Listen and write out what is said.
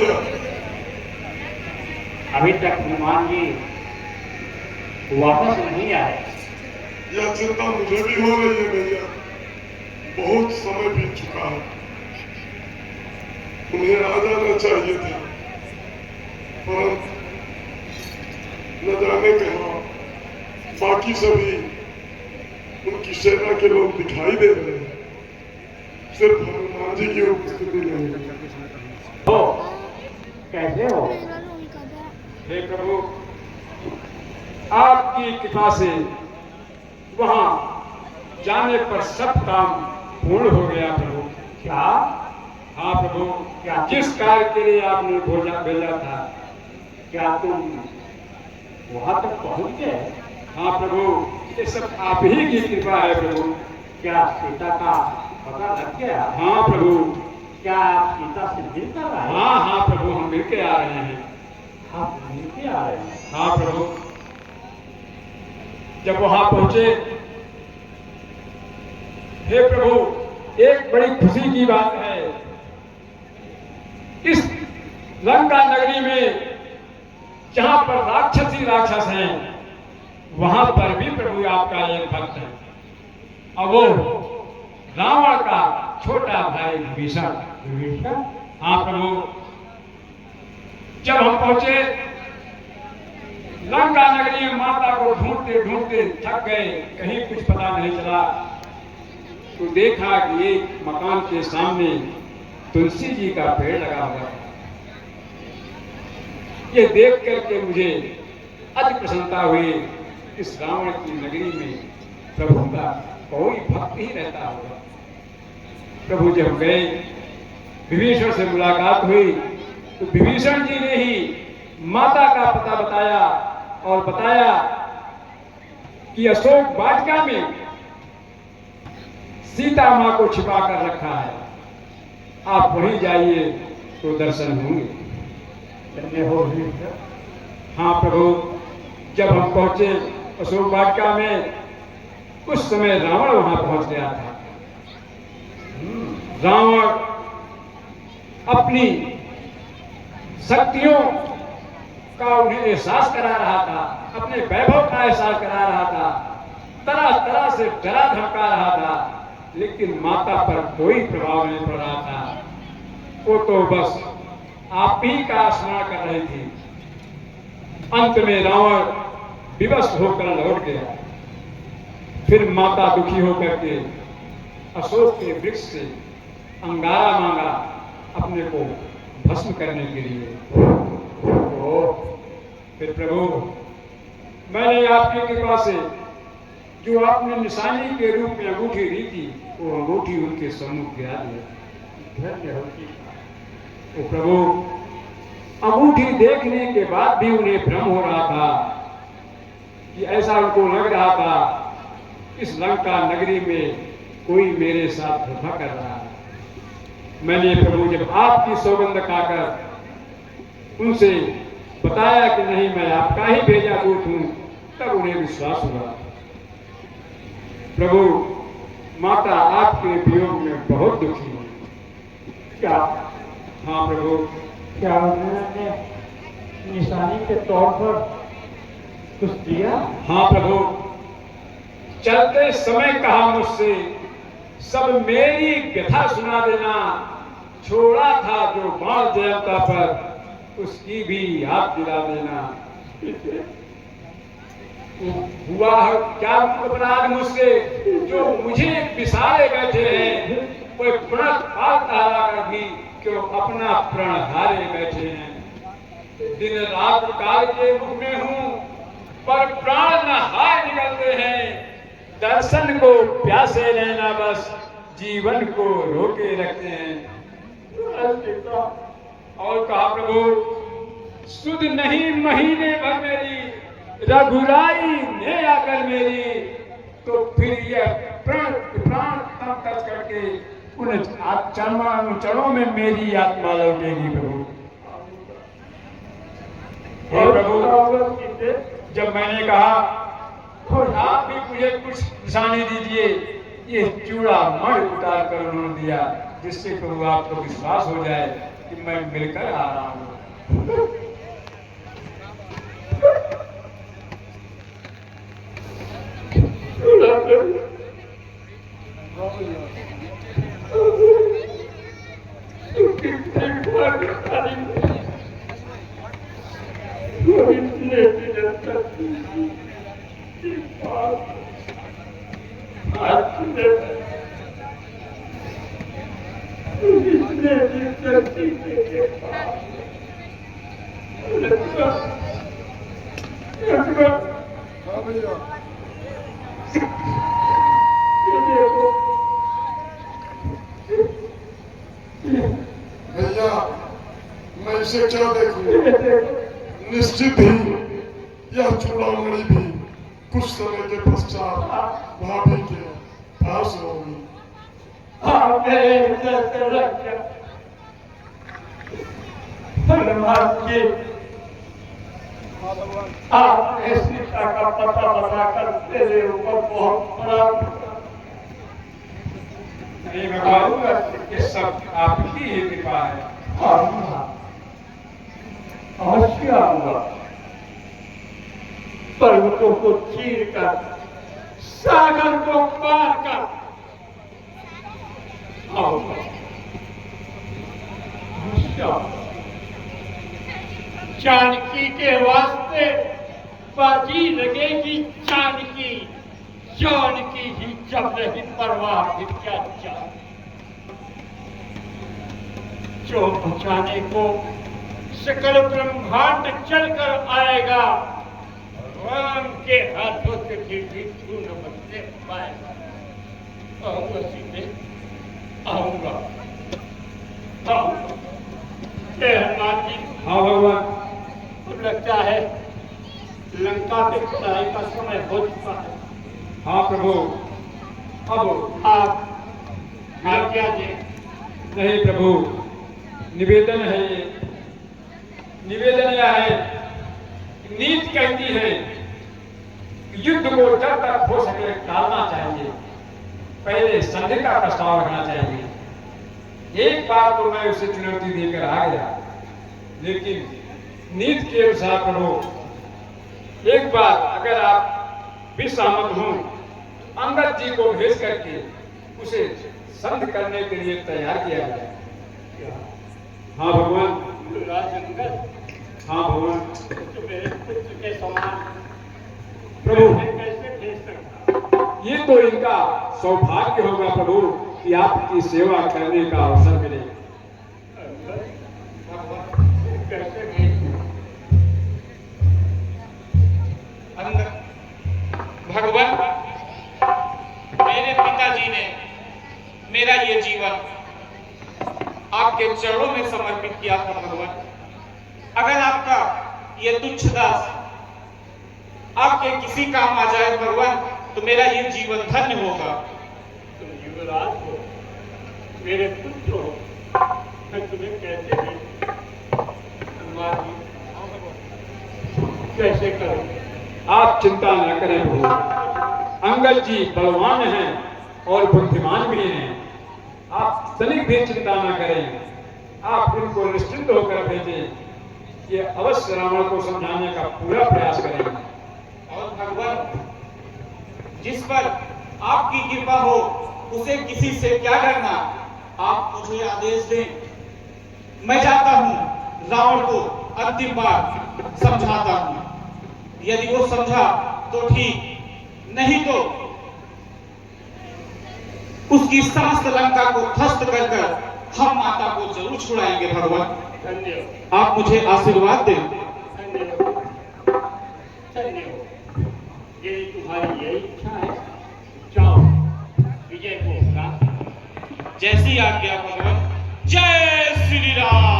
भैया। अभी तक हनुमान जी वापस नहीं आए। यह चिंता मुझे भी हो रही है भैया। बहुत समय बीत चुका है। उन्हें आ जाना चाहिए था, परंतु न जाने कहाँ बाकी सभी उनकी सेना के लोग दिखाई दे रहे हैं, सिर्फ हनुमान जी की उपस्थिति नहीं है। हो कैसे हो? हे प्रभु, आपकी कृपा से वहां जाने पर सब काम पूर्ण हो गया प्रभु। क्या? हाँ प्रभु, क्या? जिस कार्य के लिए आपने भेजा था। क्या तुम वहां तक पहुंच गए? हाँ प्रभु, ये सब आप ही की कृपा है प्रभु। क्या सीता का पता लग गया? हाँ प्रभु। क्या आप सीता से मिल कर आए? हाँ हाँ प्रभु, हम मिलके आ रहे हैं। आप मिल के आ रहे हैं? हाँ प्रभु। जब वहां पहुंचे, हे प्रभु, एक बड़ी खुशी की बात है। इस लंका नगरी में जहां पर राक्षस ही राक्षस हैं, वहां पर भी प्रभु आपका एक भक्त है, और वो रावण का छोटा भाई विभीषण। विभीषण? हाँ प्रभु। जब हम पहुंचे लंका नगरी में, माता को ढूंढते ढूंढते थक गए, कहीं कुछ पता नहीं चला, तो देखा कि एक मकान के सामने तुलसी जी का पेड़ लगा हुआ था। ये देख करके मुझे अति प्रसन्नता हुई। इस रावण की नगरी में प्रभु का कोई भक्त ही रहता होगा। प्रभु जब गए, विभीषण से मुलाकात हुई, तो विभीषण जी ने ही माता का पता बताया और बताया कि अशोक वाटिका में सीता मां को छिपा कर रखा है, आप वहीं जाइए तो दर्शन होंगे। धन्य हो विभीषण। हाँ प्रभु। जब हम पहुंचे अशोक वाटिका में, उस समय रावण वहां पहुंच गया था। रावण अपनी शक्तियों का उन्हें एहसास करा रहा था, अपने वैभव का एहसास करा रहा था, तरह तरह से डरा धमका रहा था, लेकिन माता पर कोई प्रभाव नहीं पड़ रहा था। वो तो बस आप ही का स्मरण कर रही थी। अंत में रावण विवश होकर लौट गया। फिर माता दुखी होकर के अशोक के वृक्ष से अंगारा मांगा अपने को भस्म करने के लिए। फिर प्रभु, मैंने आपकी कृपा से जो आपने निशानी के रूप में अंगूठी दी थी, वो अंगूठी उनके सम्मुख गिरा दिया। धन्य हो। तो प्रभु, अंगूठी देखने के बाद भी उन्हें भ्रम हो रहा था कि ऐसा उनको लग रहा था इस लंका नगरी में कोई मेरे साथ धोखा कर रहा है। मैंने प्रभु जब आपकी सौगंध खाकर उनसे बताया कि नहीं, मैं आपका ही भेजा दूत हूं, तब उन्हें विश्वास हुआ। प्रभु, माता आपके वियोग में बहुत दुखी है। क्या? हाँ प्रभु। क्या उन्होंने निशानी के तौर पर कुछ दिया? हाँ प्रभु। चलते समय कहा मुझसे, सब मेरी व्यथा सुना देना, छोड़ा था जो बाण देवता पर, उसकी भी याद दिला देना। हुआ है क्या अपराध मुझसे, जो मुझे बिसारे बैठे हैं, कोई प्रण हारा कर भी क्यों अपना प्रण हारे बैठे हैं। दिन रात काल के मुख में हूं, पर प्राण न हार निकलते हैं। दर्शन को प्यासे रहना बस, जीवन को रोके रखते हैं। और कहा प्रभु, सुध नहीं महीने भर मेरी, रघुराई ने आकर मेरी, तो फिर यह प्राण तम तक करके उन चरणों में मेरी आत्मा लौटेगी प्रभु। हे प्रभु, जब मैंने कहा तो आप भी मुझे कुछ निशानी दीजिए, ये चूड़ा मण उतार कर उन्होंने दिया, जिससे प्रभु आपको विश्वास हो जाए कि मैं मिलकर आ रहा हूँ। भैया मैं इसे क्या देखूं? निश्चित ही यह चूड़ामणि भी कुछ समय के पश्चात भाभी के पास होगी। आपने सीता का पता बताकर तेरे ऊपर बहुत बड़ा नहीं भगवान, ये सब आपकी ही कृपा है। अवश्य आऊंगा। पर्वतों को चीर कर, सागर को पार कर आऊंगा। अवश्य आऊंगा। जानकी के वास्ते बाजी लगेगी जानकी, जानकी ही जब नहीं परवाह भी क्या जान। जो बचाने को सकल ब्रह्मांड चलकर आएगा, राम के हाथों से भी छू न बचने पाएगा। आऊंगा सीधे, आऊंगा, आऊंगा। हनुमान जी। हाँ भगवान। लगता है लंका के खुदाई का समय हो चुका है। हाँ प्रभु, अब आप आज्ञा दें। नहीं प्रभु, निवेदन है ये, निवेदन यह है, नीति कहती है कि युद्ध को जब तक हो सके टालना चाहिए, पहले संधि का प्रस्ताव रखना चाहिए। एक बार तो मैं उसे चुनौती देकर आ गया, लेकिन नीति के अनुसार प्रभु एक बार अगर आप भी सहमत हों, अंगद जी को भेज करके उसे संध करने के लिए तैयार किया जाए। हाँ भगवान। हाँ भगवान। तो मेरे पुत्र के समान प्रभु, कैसे भेज सकता? ये तो इनका सौभाग्य होगा प्रभु कि आपकी सेवा करने का अवसर मिले। कैसे भेज? भगवान, मेरे पिताजी ने मेरा ये जीवन आपके चरणों में समर्पित किया था भगवान। अगर आपका ये तुच्छ दास आपके किसी काम आ जाए भगवान, तो मेरा ये जीवन धन्य होगा। तुम युवराज हो, मेरे पुत्र हो, मैं तुम्हें कैसे भेजूं? हनुमान जी, कैसे करूं? आप चिंता न करें प्रभु, अंगद जी बलवान हैं और बुद्धिमान भी हैं। आप तनिक भी चिंता न करें, आप इनको निश्चिंत होकर भेजें। ये अवश्य रावण को समझाने का पूरा प्रयास करेंगे। और भगवान, जिस पर आपकी कृपा हो उसे किसी से क्या डरना। आप मुझे आदेश दें, मैं जाता हूं, रावण को अंतिम बार समझाता हूं। यदि वो समझा तो ठीक, नहीं तो उसकी समस्त लंका को ध्वस्त कर हम माता को जरूर छुड़ाएंगे भगवान। धन्यवाद। आप मुझे आशीर्वाद दें। धन्यवाद। धन्यवाद। यदि तुम्हारी यही इच्छा है, जाओ, विजय को प्राप्त। जैसी आज्ञा भगवान। जय श्री राम।